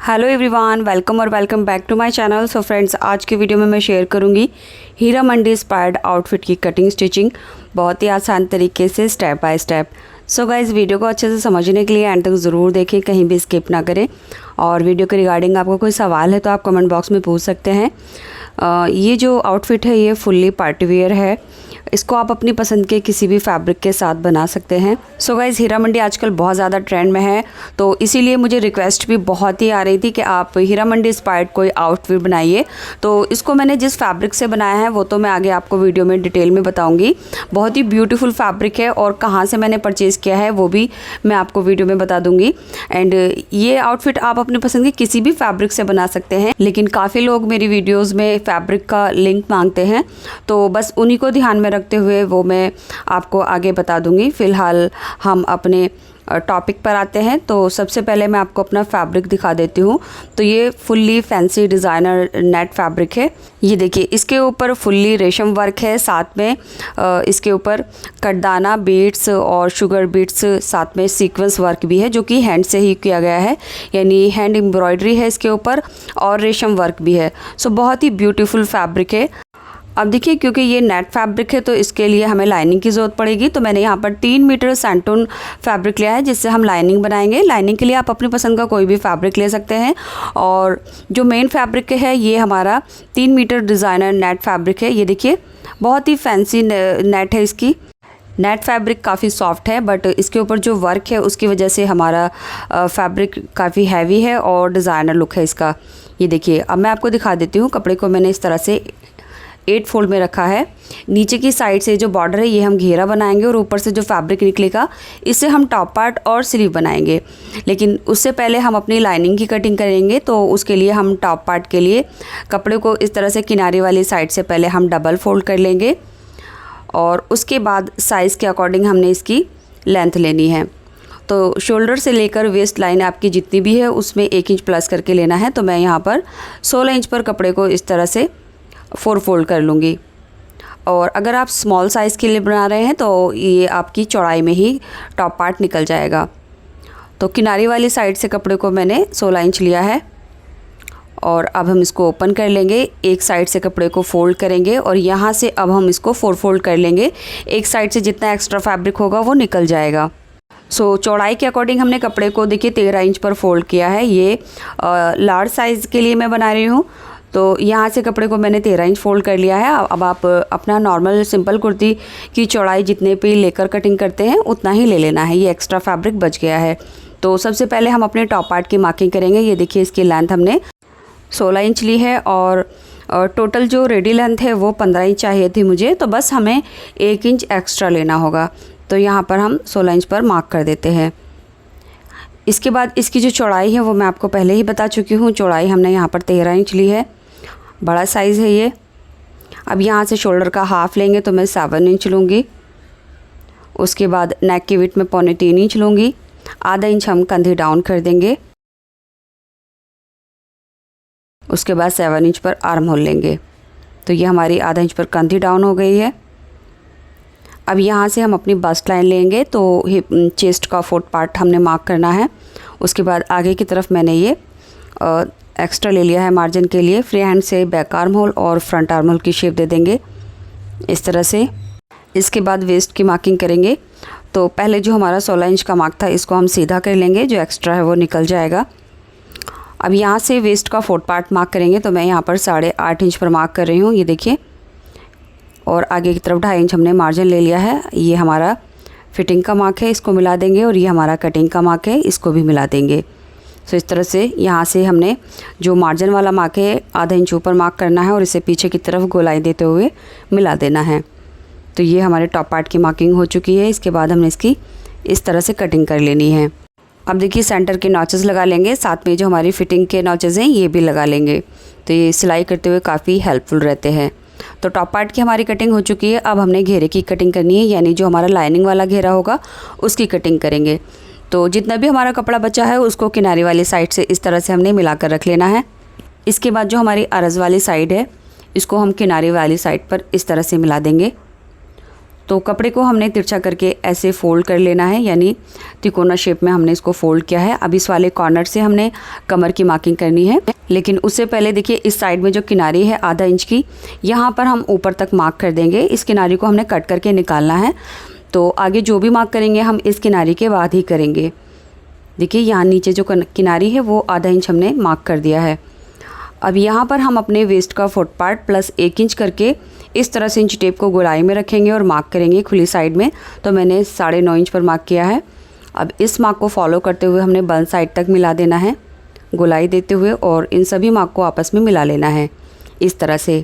Hello everyone, welcome back to my channel. So friends, आज की video में मैं शेयर करूंगी हीरा मंडी इंस्पायर्ड आउटफिट की कटिंग स्टिचिंग बहुत ही आसान तरीके से step by step. So guys, video को अच्छे से समझने के लिए एंड तक ज़रूर देखें, कहीं भी स्किप ना करें। और वीडियो के रिगार्डिंग आपको कोई सवाल है तो आप कमेंट बॉक्स में पूछ सकते हैं। ये जो आउटफिट है ये फुल्ली पार्टी वेयर है। इसको आप अपनी पसंद के किसी भी फैब्रिक के साथ बना सकते हैं। सो गाइज़, हीरा मंडी आजकल बहुत ज़्यादा ट्रेंड में है, तो इसीलिए मुझे रिक्वेस्ट भी बहुत ही आ रही थी कि आप हीरा मंडी इंस्पायर्ड कोई आउटफिट बनाइए। तो इसको मैंने जिस फैब्रिक से बनाया है वो तो मैं आगे आपको वीडियो में डिटेल में बताऊंगी। बहुत ही ब्यूटीफुल फैब्रिक है और कहाँ से मैंने परचेज़ किया है वो भी मैं आपको वीडियो में बता दूंगी। एंड ये आउटफिट आप अपनी पसंद के किसी भी फैब्रिक से बना सकते हैं, लेकिन काफ़ी लोग मेरी वीडियोज़ में फैब्रिक का लिंक मांगते हैं, तो बस उन्हीं को ध्यान में रखते हुए वो मैं आपको आगे बता दूंगी। फ़िलहाल हम अपने टॉपिक पर आते हैं। तो सबसे पहले मैं आपको अपना फैब्रिक दिखा देती हूँ। तो ये fully fancy designer net fabric है। ये देखिए, इसके ऊपर फुल्ली रेशम वर्क है, साथ में इसके ऊपर कटदाना बीड्स और शुगर बीड्स, साथ में सीक्वेंस वर्क भी है जो कि हैंड से ही किया गया है, यानी हैंड एम्ब्रॉयडरी है इसके ऊपर और रेशम वर्क भी है। सो बहुत ही ब्यूटीफुल फैब्रिक है। अब देखिए, क्योंकि ये नेट फैब्रिक है तो इसके लिए हमें लाइनिंग की ज़रूरत पड़ेगी। तो मैंने यहाँ पर 3 मीटर सैंटून फैब्रिक लिया है जिससे हम लाइनिंग बनाएंगे। लाइनिंग के लिए आप अपनी पसंद का कोई भी फैब्रिक ले सकते हैं। और जो मेन फैब्रिक है ये हमारा 3 मीटर डिज़ाइनर नेट फैब्रिक है। ये देखिए, बहुत ही फैंसी नेट है। इसकी नेट फैब्रिक काफ़ी सॉफ्ट है, बट इसके ऊपर जो वर्क है उसकी वजह से हमारा फैब्रिक काफ़ी हैवी है और डिज़ाइनर लुक है इसका। ये देखिए, अब मैं आपको दिखा देती हूँ। कपड़े को मैंने इस तरह से 8 फोल्ड में रखा है। नीचे की साइड से जो बॉर्डर है ये हम घेरा बनाएंगे और ऊपर से जो फैब्रिक निकलेगा इससे हम टॉप पार्ट और स्लीव बनाएंगे। लेकिन उससे पहले हम अपनी लाइनिंग की कटिंग करेंगे, तो उसके लिए हम टॉप पार्ट के लिए कपड़े को इस तरह से किनारे वाली साइड से पहले हम डबल फोल्ड कर लेंगे और उसके बाद साइज़ के अकॉर्डिंग हमने इसकी लेंथ लेनी है। तो शोल्डर से लेकर वेस्ट लाइन आपकी जितनी भी है उसमें 1 इंच प्लस करके लेना है। तो मैं यहाँ पर 16 इंच पर कपड़े को इस तरह से 4 फोल्ड कर लूँगी। और अगर आप स्मॉल साइज़ के लिए बना रहे हैं तो ये आपकी चौड़ाई में ही टॉप पार्ट निकल जाएगा। तो किनारे वाली साइड से कपड़े को मैंने 16 इंच लिया है और अब हम इसको ओपन कर लेंगे। एक साइड से कपड़े को फोल्ड करेंगे और यहाँ से अब हम इसको 4 फोल्ड कर लेंगे। एक साइड से जितना एक्स्ट्रा फैब्रिक होगा वो निकल जाएगा। सो चौड़ाई के अकॉर्डिंग हमने कपड़े को देखिए 13 इंच पर फोल्ड किया है। ये लार्ज साइज़ के लिए मैं बना रही हूँ। तो यहाँ से कपड़े को मैंने 13 इंच फोल्ड कर लिया है। अब आप अपना नॉर्मल सिंपल कुर्ती की चौड़ाई जितने पे लेकर कटिंग करते हैं उतना ही ले लेना है। ये एक्स्ट्रा फैब्रिक बच गया है। तो सबसे पहले हम अपने टॉप पार्ट की मार्किंग करेंगे। ये देखिए, इसकी लेंथ हमने 16 इंच ली है और टोटल जो रेडी लेंथ है वो 15 इंच चाहिए थी मुझे, तो बस हमें 1 इंच एक्स्ट्रा लेना होगा। तो यहाँ पर हम 16 इंच पर मार्क कर देते हैं। इसके बाद इसकी जो चौड़ाई है वो मैं आपको पहले ही बता चुकी हूँ। चौड़ाई हमने यहाँ पर 13 इंच ली है, बड़ा साइज़ है ये। अब यहाँ से शोल्डर का हाफ़ लेंगे तो मैं 7 इंच लूँगी। उसके बाद नेक की विड्थ में 3.25 इंच लूँगी। आधा इंच हम कंधे डाउन कर देंगे। उसके बाद 7 इंच पर आर्म होल लेंगे। तो ये हमारी आधा इंच पर कंधी डाउन हो गई है। अब यहाँ से हम अपनी बस्ट लाइन लेंगे, तो हिप चेस्ट का 4th पार्ट हमने मार्क करना है। उसके बाद आगे की तरफ मैंने ये एक्स्ट्रा ले लिया है मार्जिन के लिए। फ्री हैंड से बैक आर्म होल और फ्रंट आर्म होल की शेप दे देंगे इस तरह से। इसके बाद वेस्ट की मार्किंग करेंगे। तो पहले जो हमारा 16 इंच का मार्क था इसको हम सीधा कर लेंगे, जो एक्स्ट्रा है वो निकल जाएगा। अब यहाँ से वेस्ट का 4th पार्ट मार्क करेंगे। तो मैं यहाँ पर 8.5 इंच पर मार्क कर रही हूँ, ये देखिए। और आगे की तरफ 2.5 इंच हमने मार्जिन ले लिया है। ये हमारा फिटिंग का मार्क है, इसको मिला देंगे। और ये हमारा कटिंग का मार्क है, इसको भी मिला देंगे। सो इस तरह से यहाँ से हमने जो मार्जिन वाला मार्क है आधा इंच ऊपर मार्क करना है और इसे पीछे की तरफ गोलाई देते हुए मिला देना है। तो ये हमारे टॉप पार्ट की मार्किंग हो चुकी है। इसके बाद हमने इसकी इस तरह से कटिंग कर लेनी है। अब देखिए, सेंटर के नॉचेस लगा लेंगे, साथ में जो हमारी फिटिंग के नॉचेस हैं ये भी लगा लेंगे। तो ये सिलाई करते हुए काफ़ी हेल्पफुल रहते हैं। तो टॉप पार्ट की हमारी कटिंग हो चुकी है। अब हमने घेरे की कटिंग करनी है, यानी जो हमारा लाइनिंग वाला घेरा होगा उसकी कटिंग करेंगे। तो जितना भी हमारा कपड़ा बचा है उसको किनारे वाली साइड से इस तरह से हमने मिलाकर रख लेना है। इसके बाद जो हमारी अरज़ वाली साइड है इसको हम किनारे वाली साइड पर इस तरह से मिला देंगे। तो कपड़े को हमने तिरछा करके ऐसे फ़ोल्ड कर लेना है, यानी तिकोना शेप में हमने इसको फ़ोल्ड किया है। अब इस वाले कॉर्नर से हमने कमर की मार्किंग करनी है, लेकिन उससे पहले देखिए इस साइड में जो किनारी है आधा इंच की, यहाँ पर हम ऊपर तक मार्क कर देंगे। इस किनारी को हमने कट करके निकालना है, तो आगे जो भी मार्क करेंगे हम इस किनारी के बाद ही करेंगे। देखिए यहाँ नीचे जो किनारी है वो आधा इंच हमने मार्क कर दिया है। अब यहाँ पर हम अपने वेस्ट का फुट पार्ट प्लस 1 इंच करके इस तरह से इंच टेप को गोलाई में रखेंगे और मार्क करेंगे खुली साइड में। तो मैंने 9.5 इंच पर मार्क किया है। अब इस मार्क को फॉलो करते हुए हमने बंद साइड तक मिला देना है गोलाई देते हुए, और इन सभी मार्क को आपस में मिला लेना है। इस तरह से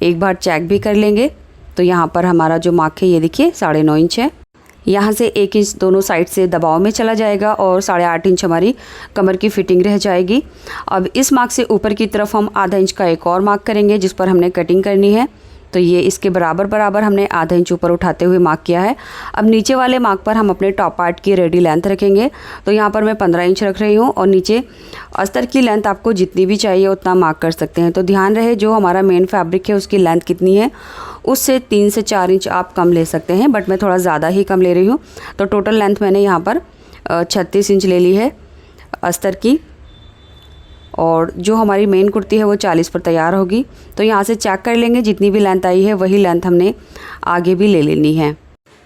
एक बार चेक भी कर लेंगे। तो यहाँ पर हमारा जो मार्क है ये देखिए 9.5 इंच है। यहाँ से 1 इंच दोनों साइड से दबाव में चला जाएगा और 8.5 इंच हमारी कमर की फिटिंग रह जाएगी। अब इस मार्क से ऊपर की तरफ हम आधा इंच का एक और मार्क करेंगे जिस पर हमने कटिंग करनी है। तो ये इसके बराबर हमने आधा इंच ऊपर उठाते हुए मार्क किया है। अब नीचे वाले मार्क पर हम अपने टॉप पार्ट की रेडी लेंथ रखेंगे। तो यहाँ पर मैं 15 इंच रख रही हूँ, और नीचे अस्तर की लेंथ आपको जितनी भी चाहिए उतना मार्क कर सकते हैं। तो ध्यान रहे जो हमारा मेन फैब्रिक है उसकी लेंथ कितनी है, उससे 3 से 4 इंच आप कम ले सकते हैं, बट मैं थोड़ा ज़्यादा ही कम ले रही हूँ। तो टोटल लेंथ मैंने यहाँ पर 36 इंच ले ली है अस्तर की, और जो हमारी मेन कुर्ती है वो 40 पर तैयार होगी। तो यहाँ से चेक कर लेंगे जितनी भी लेंथ आई है वही लेंथ हमने आगे भी ले लेनी है।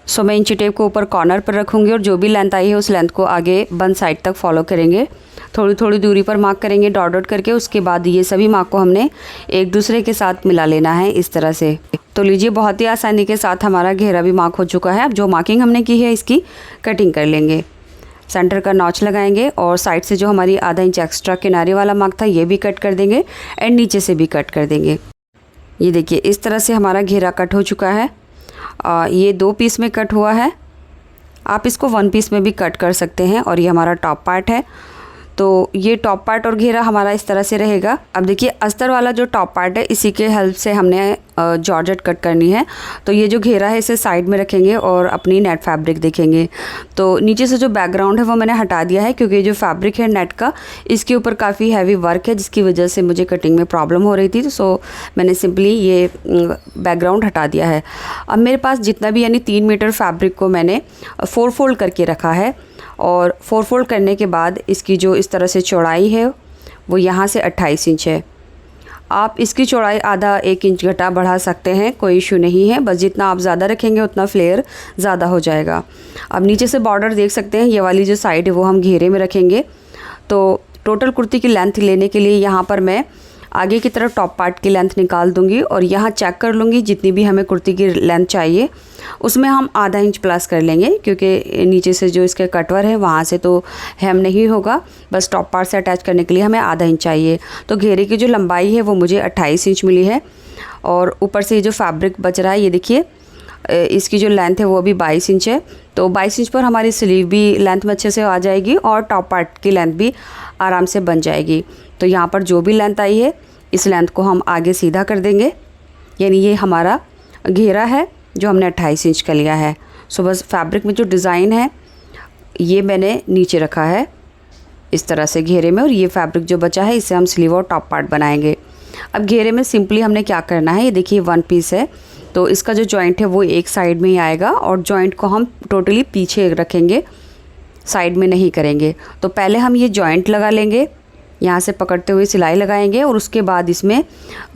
सो मैं इंची टेप को ऊपर कॉर्नर पर रखूँगी और जो भी लेंथ आई है उस लेंथ को आगे बंद साइड तक फॉलो करेंगे। थोड़ी थोड़ी दूरी पर मार्क करेंगे डॉट डॉट करके। उसके बाद ये सभी मार्क को हमने एक दूसरे के साथ मिला लेना है इस तरह से। तो लीजिए बहुत ही आसानी के साथ हमारा घेरा भी मार्क हो चुका है। अब जो मार्किंग हमने की है इसकी कटिंग कर लेंगे। सेंटर का नॉच लगाएंगे और साइड से जो हमारी आधा इंच एक्स्ट्रा किनारे वाला मार्क था ये भी कट कर देंगे एंड नीचे से भी कट कर देंगे। ये देखिए इस तरह से हमारा घेरा कट हो चुका है। ये 2 पीस में कट हुआ है, आप इसको 1 पीस में भी कट कर सकते हैं। और ये हमारा टॉप पार्ट है। तो ये टॉप पार्ट और घेरा हमारा इस तरह से रहेगा। अब देखिए अस्तर वाला जो टॉप पार्ट है इसी के हेल्प से हमने जॉर्जेट कट करनी है। तो ये जो घेरा है इसे साइड में रखेंगे और अपनी नेट फैब्रिक देखेंगे। तो नीचे से जो बैकग्राउंड है वो मैंने हटा दिया है, क्योंकि जो फैब्रिक है नेट का इसके ऊपर काफ़ी हैवी वर्क है जिसकी वजह से मुझे कटिंग में प्रॉब्लम हो रही थी। तो सो मैंने सिंपली ये बैकग्राउंड हटा दिया है। अब मेरे पास जितना भी यानी 3 मीटर फैब्रिक को मैंने 4 फोल्ड करके रखा है, और 4 फोल्ड करने के बाद इसकी जो इस तरह से चौड़ाई है वो यहाँ से 28 इंच है। आप इसकी चौड़ाई आधा 1 इंच घटा बढ़ा सकते हैं, कोई इशू नहीं है। बस जितना आप ज़्यादा रखेंगे उतना फ्लेयर ज़्यादा हो जाएगा। अब नीचे से बॉर्डर देख सकते हैं, ये वाली जो साइड है वो हम घेरे में रखेंगे। तो टोटल कुर्ती की लेंथ लेने के लिए यहाँ पर मैं आगे की तरफ टॉप पार्ट की लेंथ निकाल दूंगी और यहाँ चेक कर लूँगी जितनी भी हमें कुर्ती की लेंथ चाहिए उसमें हम आधा इंच प्लस कर लेंगे, क्योंकि नीचे से जो इसके कटवर है वहाँ से तो हेम नहीं होगा, बस टॉप पार्ट से अटैच करने के लिए हमें आधा इंच चाहिए। तो घेरे की जो लंबाई है वो मुझे 28 इंच मिली है, और ऊपर से ये जो फैब्रिक बच रहा है ये देखिए इसकी जो लेंथ है वो भी 22 इंच है। तो 22 इंच पर हमारी स्लीव भी लेंथ में अच्छे से आ जाएगी और टॉप पार्ट की लेंथ भी आराम से बन जाएगी। तो यहाँ पर जो भी लेंथ आई है इस लेंथ को हम आगे सीधा कर देंगे, यानी ये हमारा घेरा है जो हमने 28 इंच का लिया है। सो बस फैब्रिक में जो डिज़ाइन है ये मैंने नीचे रखा है इस तरह से घेरे में, और ये फैब्रिक जो बचा है इसे हम स्लीव और टॉप पार्ट बनाएंगे। अब घेरे में सिंपली हमने क्या करना है, ये देखिए 1 पीस है तो इसका जो जॉइंट है वो एक साइड में ही आएगा, और जॉइंट को हम टोटली पीछे रखेंगे, साइड में नहीं करेंगे। तो पहले हम ये जॉइंट लगा लेंगे, यहाँ से पकड़ते हुए सिलाई लगाएंगे, और उसके बाद इसमें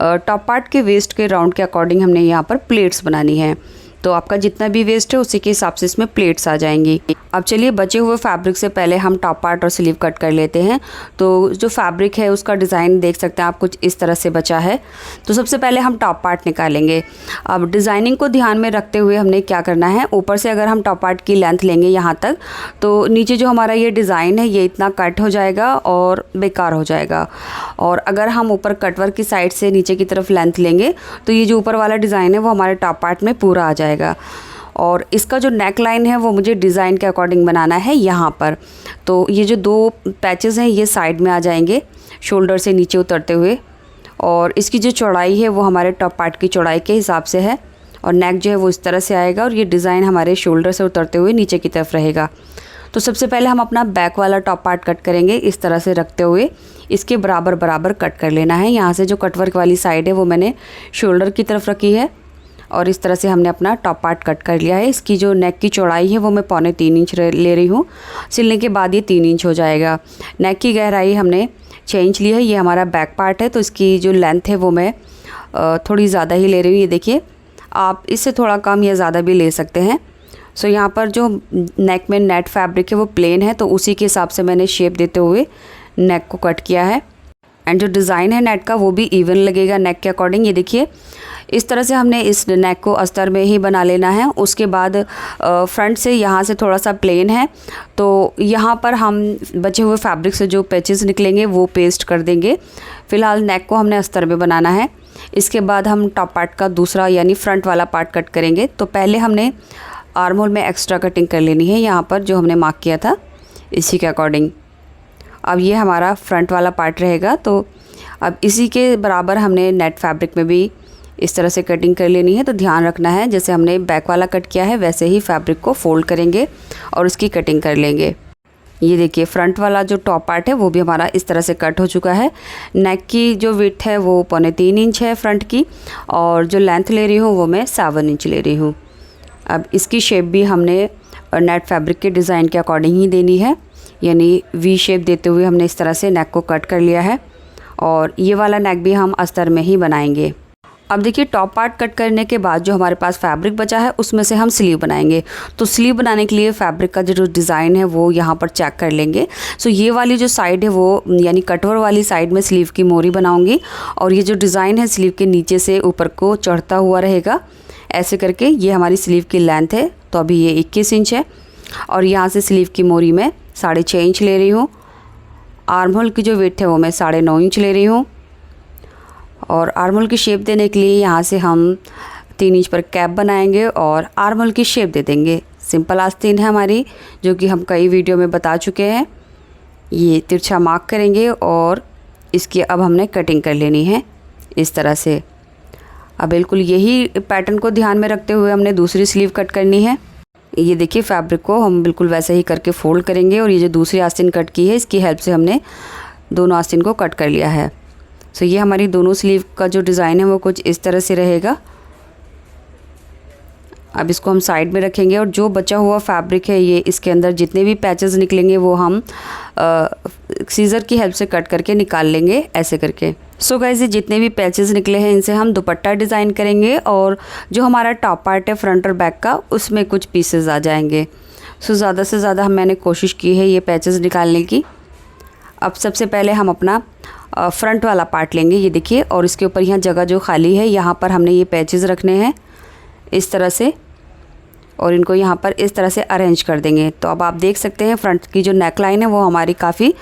टॉप पार्ट के वेस्ट के राउंड के अकॉर्डिंग हमने यहाँ पर प्लेट्स बनानी है। तो आपका जितना भी वेस्ट है उसी के हिसाब से इसमें प्लेट्स आ जाएंगी। अब चलिए बचे हुए फैब्रिक से पहले हम टॉप पार्ट और स्लीव कट कर लेते हैं। तो जो फैब्रिक है उसका डिज़ाइन देख सकते हैं आप, कुछ इस तरह से बचा है। तो सबसे पहले हम टॉप पार्ट निकालेंगे। अब डिज़ाइनिंग को ध्यान में रखते हुए हमने क्या करना है, ऊपर से अगर हम टॉप पार्ट की लेंथ लेंगे यहाँ तक, तो नीचे जो हमारा ये डिज़ाइन है ये इतना कट हो जाएगा और बेकार हो जाएगा। और अगर हम ऊपर कटवर्क की साइड से नीचे की तरफ लेंथ लेंगे तो ये जो ऊपर वाला डिज़ाइन है वो हमारे टॉप पार्ट में पूरा आ जाएगा। और इसका जो नेक लाइन है वो मुझे डिज़ाइन के अकॉर्डिंग बनाना है यहाँ पर। तो ये जो 2 पैचेस हैं ये साइड में आ जाएंगे शोल्डर से नीचे उतरते हुए, और इसकी जो चौड़ाई है वो हमारे टॉप पार्ट की चौड़ाई के हिसाब से है, और नेक जो है वो इस तरह से आएगा, और ये डिज़ाइन हमारे शोल्डर से उतरते हुए नीचे की तरफ रहेगा। तो सबसे पहले हम अपना बैक वाला टॉप पार्ट कट करेंगे, इस तरह से रखते हुए इसके बराबर बराबर कट कर लेना है। यहाँ से जो कटवर्क वाली साइड है वो मैंने शोल्डर की तरफ रखी है, और इस तरह से हमने अपना टॉप पार्ट कट कर लिया है। इसकी जो नेक की चौड़ाई है वो मैं 3.25 इंच ले रही हूँ। सिलने के बाद ये 3 इंच हो जाएगा। नेक की गहराई हमने 6 इंच ली है। ये हमारा बैक पार्ट है तो इसकी जो लेंथ है वो मैं थोड़ी ज़्यादा ही ले रही हूँ। ये देखिए, आप इससे थोड़ा कम या ज़्यादा भी ले सकते हैं। सो यहाँ पर जो नेक में नेट फैब्रिक है वो प्लेन है, तो उसी के हिसाब से मैंने शेप देते हुए नेक को कट किया है। एंड जो डिज़ाइन है नेट का वो भी इवन लगेगा नेक के अकॉर्डिंग। ये देखिए, इस तरह से हमने इस नेक को अस्तर में ही बना लेना है। उसके बाद फ्रंट से यहाँ से थोड़ा सा प्लेन है, तो यहाँ पर हम बचे हुए फैब्रिक से जो पैचेस निकलेंगे वो पेस्ट कर देंगे। फ़िलहाल नेक को हमने अस्तर में बनाना है। इसके बाद हम टॉप पार्ट का दूसरा यानी फ्रंट वाला पार्ट कट करेंगे। तो पहले हमने आर्म होल में एक्स्ट्रा कटिंग कर लेनी है, यहाँ पर जो हमने मार्क किया था इसी के अकॉर्डिंग। अब ये हमारा फ्रंट वाला पार्ट रहेगा, तो अब इसी के बराबर हमने नेट फैब्रिक में भी इस तरह से कटिंग कर लेनी है। तो ध्यान रखना है, जैसे हमने बैक वाला कट किया है वैसे ही फैब्रिक को फोल्ड करेंगे और उसकी कटिंग कर लेंगे। ये देखिए, फ्रंट वाला जो टॉप पार्ट है वो भी हमारा इस तरह से कट हो चुका है। नेक की जो विड्थ है वो 3.25 इंच है फ्रंट की, और जो लेंथ ले रही हूँ वो मैं 7 इंच ले रही हूँ। अब इसकी शेप भी हमने नेट फैब्रिक के डिज़ाइन के अकॉर्डिंग ही देनी है, यानी वी शेप देते हुए हमने इस तरह से नेक को कट कर लिया है। और ये वाला नेक भी हम अस्तर में ही बनाएंगे। अब देखिए, टॉप पार्ट कट करने के बाद जो हमारे पास फैब्रिक बचा है उसमें से हम स्लीव बनाएंगे। तो स्लीव बनाने के लिए फैब्रिक का जो डिज़ाइन है वो यहाँ पर चेक कर लेंगे। सो ये वाली जो साइड है वो यानी कटवर वाली साइड में स्लीव की मोरी बनाऊंगी, और ये जो डिज़ाइन है स्लीव के नीचे से ऊपर को चढ़ता हुआ रहेगा ऐसे करके। ये हमारी स्लीव की लेंथ है, तो अभी ये 21 इंच है, और यहाँ से स्लीव की मोरी में 6.5 इंच ले रही हूँ। आर्म होल की जो विड्थ है वो मैं 9.5 इंच ले रही हूँ। और आर्म होल की शेप देने के लिए यहाँ से हम 3 इंच पर कैप बनाएंगे और आर्म होल की शेप दे देंगे। सिंपल आस्तीन है हमारी, जो कि हम कई वीडियो में बता चुके हैं। ये तिरछा मार्क करेंगे और इसकी अब हमने कटिंग कर लेनी है इस तरह से। अब बिल्कुल यही पैटर्न को ध्यान में रखते हुए हमने दूसरी स्लीव कट करनी है। ये देखिए, फैब्रिक को हम बिल्कुल वैसे ही करके फोल्ड करेंगे, और ये जो दूसरी आस्तीन कट की है इसकी हेल्प से हमने दोनों आस्तीन को कट कर लिया है। सो ये हमारी दोनों स्लीव का जो डिज़ाइन है वो कुछ इस तरह से रहेगा। अब इसको हम साइड में रखेंगे, और जो बचा हुआ फैब्रिक है ये इसके अंदर जितने भी पैचेस निकलेंगे वो हम सीज़र की हेल्प से कट करके निकाल लेंगे ऐसे करके। सो गाइस, ये जितने भी पैचेस निकले हैं इनसे हम दुपट्टा डिज़ाइन करेंगे, और जो हमारा टॉप पार्ट है फ्रंट और बैक का उसमें कुछ पीसेस आ जाएंगे। सो ज़्यादा से ज़्यादा मैंने कोशिश की है ये पैचेस निकालने की। अब सबसे पहले हम अपना फ्रंट वाला पार्ट लेंगे, ये देखिए, और इसके ऊपर यहाँ जगह जो खाली है यहाँ पर हमने ये पैचेस रखने हैं इस तरह से, और इनको यहाँ पर इस तरह से अरेंज कर देंगे। तो अब आप देख सकते हैं फ्रंट की जो नेक लाइन है वो हमारी काफ़ी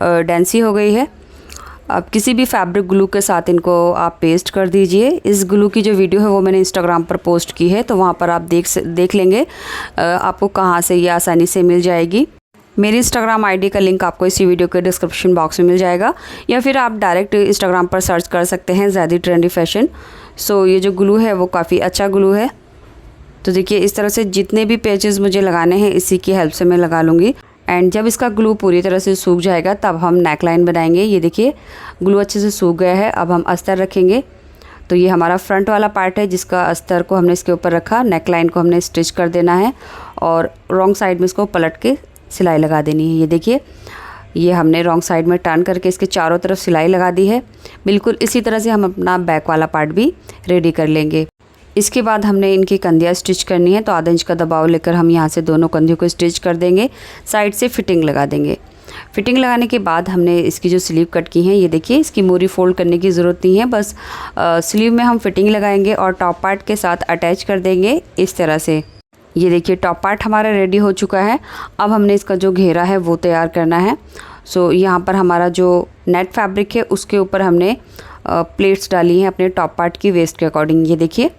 डेंसी हो गई है। अब किसी भी फैब्रिक ग्लू के साथ इनको आप पेस्ट कर दीजिए। इस ग्लू की जो वीडियो है वो मैंने इंस्टाग्राम पर पोस्ट की है, तो वहाँ पर आप देख लेंगे आपको कहाँ से ये आसानी से मिल जाएगी। मेरी इंस्टाग्राम आईडी का लिंक आपको इसी वीडियो के डिस्क्रिप्शन बॉक्स में मिल जाएगा, या फिर आप डायरेक्ट इंस्टाग्राम पर सर्च कर सकते हैं ज़्यादा ट्रेंडी फैशन। सो ये जो ग्लू है वो काफ़ी अच्छा ग्लू है। तो देखिए, इस तरह से जितने भी पेजेस मुझे लगाने हैं इसी की हेल्प से मैं लगा लूँगी। एंड जब इसका ग्लू पूरी तरह से सूख जाएगा तब हम नेक लाइन बनाएंगे। ये देखिए, ग्लू अच्छे से सूख गया है। अब हम अस्तर रखेंगे। तो ये हमारा फ्रंट वाला पार्ट है जिसका अस्तर को हमने इसके ऊपर रखा। नेक लाइन को हमने स्टिच कर देना है, और रॉन्ग साइड में इसको पलट के सिलाई लगा देनी है। ये देखिए, ये हमने रॉन्ग साइड में टर्न करके इसके चारों तरफ सिलाई लगा दी है। बिल्कुल इसी तरह से हम अपना बैक वाला पार्ट भी रेडी कर लेंगे। इसके बाद हमने इनकी कंधियाँ स्टिच करनी है, तो आधा इंच का दबाव लेकर हम यहाँ से दोनों कंधियों को स्टिच कर देंगे। साइड से फिटिंग लगा देंगे। फिटिंग लगाने के बाद हमने इसकी जो स्लीव कट की है, ये देखिए, इसकी मोरी फोल्ड करने की ज़रूरत नहीं है, बस स्लीव में हम फिटिंग लगाएंगे और टॉप पार्ट के साथ अटैच कर देंगे इस तरह से। ये देखिए, टॉप पार्ट हमारा रेडी हो चुका है। अब हमने इसका जो घेरा है वो तैयार करना है। सो यहाँ पर हमारा जो नेट फैब्रिक है उसके ऊपर हमने प्लेट्स डाली हैं अपने टॉप पार्ट की वेस्ट के अकॉर्डिंग। ये देखिए,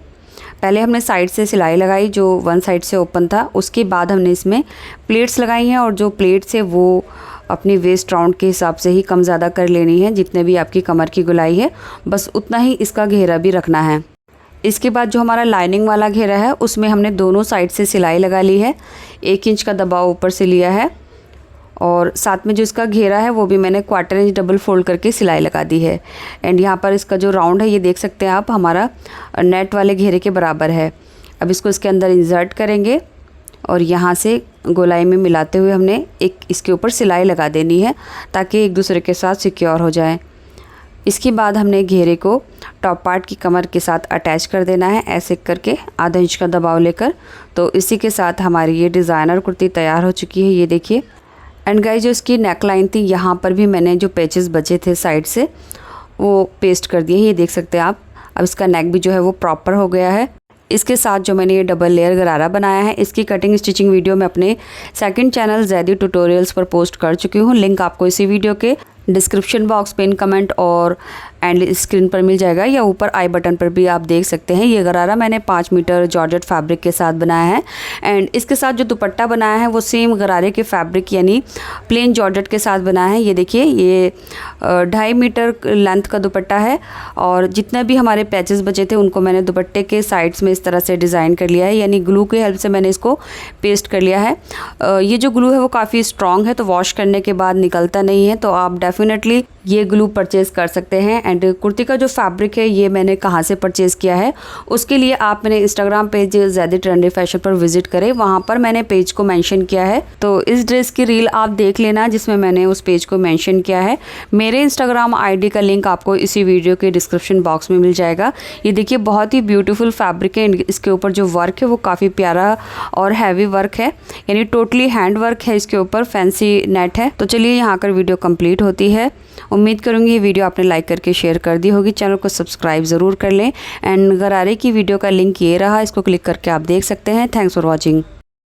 पहले हमने साइड से सिलाई लगाई जो वन साइड से ओपन था, उसके बाद हमने इसमें प्लेट्स लगाई हैं, और जो प्लेट्स है वो अपनी वेस्ट राउंड के हिसाब से ही कम ज़्यादा कर लेनी है। जितने भी आपकी कमर की गुलाई है बस उतना ही इसका घेरा भी रखना है। इसके बाद जो हमारा लाइनिंग वाला घेरा है उसमें हमने दोनों साइड से सिलाई लगा ली है। 1 इंच का दबाव ऊपर से लिया है, और साथ में जो इसका घेरा है वो भी मैंने 1/4 इंच डबल फोल्ड करके सिलाई लगा दी है। एंड यहाँ पर इसका जो राउंड है ये देख सकते हैं आप, हमारा नेट वाले घेरे के बराबर है। अब इसको इसके अंदर इंसर्ट करेंगे और यहाँ से गोलाई में मिलाते हुए हमने एक इसके ऊपर सिलाई लगा देनी है ताकि एक दूसरे के साथ सिक्योर हो जाए। इसके बाद हमने घेरे को टॉप पार्ट की कमर के साथ अटैच कर देना है, ऐसे करके आधा इंच का दबाव लेकर। तो इसी के साथ हमारी ये डिज़ाइनर कुर्ती तैयार हो चुकी है, ये देखिए। एंड गाइस जो इसकी नेक लाइन थी यहाँ पर भी मैंने जो पेचेस बचे थे साइड से वो पेस्ट कर दिए, ये देख सकते हैं आप। अब इसका नेक भी जो है वो प्रॉपर हो गया है। इसके साथ जो मैंने ये डबल लेयर गरारा बनाया है, इसकी कटिंग स्टिचिंग वीडियो मैं अपने सेकंड चैनल ज़ैदी ट्यूटोरियल्स पर पोस्ट कर चुकी हूँ। लिंक आपको इसी वीडियो के डिस्क्रिप्शन बॉक्स, पिन कमेंट और एंड स्क्रीन पर मिल जाएगा, या ऊपर आई बटन पर भी आप देख सकते हैं। ये गरारा मैंने 5 मीटर जॉर्जेट फैब्रिक के साथ बनाया है। एंड इसके साथ जो दुपट्टा बनाया है वो सेम गरारे के फैब्रिक यानी प्लेन जॉर्जेट के साथ बनाया है। ये देखिए, ये 2.5 मीटर लेंथ का दुपट्टा है और जितने भी हमारे पैचेस बचे थे उनको मैंने दुपट्टे के साइड्स में इस तरह से डिज़ाइन कर लिया है, यानी ग्लू की हेल्प से मैंने इसको पेस्ट कर लिया है। ये जो ग्लू है वो काफ़ी स्ट्रॉन्ग है, तो वॉश करने के बाद निकलता नहीं है, तो आप डेफिनेटली ये ग्लू परचेज़ कर सकते हैं। एंड कुर्ती का जो फैब्रिक है ये मैंने कहाँ से परचेज़ किया है, उसके लिए आप मेरे इंस्टाग्राम पेज ज़्यादा ट्रेंडी फैशन पर विजिट करें, वहाँ पर मैंने पेज को मेंशन किया है। तो इस ड्रेस की रील आप देख लेना जिसमें मैंने उस पेज को मेंशन किया है। मेरे इंस्टाग्राम आईडी का लिंक आपको इसी वीडियो के डिस्क्रिप्शन बॉक्स में मिल जाएगा। ये देखिए, बहुत ही ब्यूटीफुल फैब्रिक है। इसके ऊपर जो वर्क है वो काफ़ी प्यारा और हैवी वर्क है, यानी टोटली हैंड वर्क है। इसके ऊपर फैंसी नेट है। तो चलिए यहाँ कर वीडियो कंप्लीट होती है। उम्मीद करूँगी ये वीडियो आपने लाइक करके शेयर कर दी होगी। चैनल को सब्सक्राइब ज़रूर कर लें। एंड गरारे की वीडियो का लिंक ये रहा, इसको क्लिक करके आप देख सकते हैं। Thanks for watching.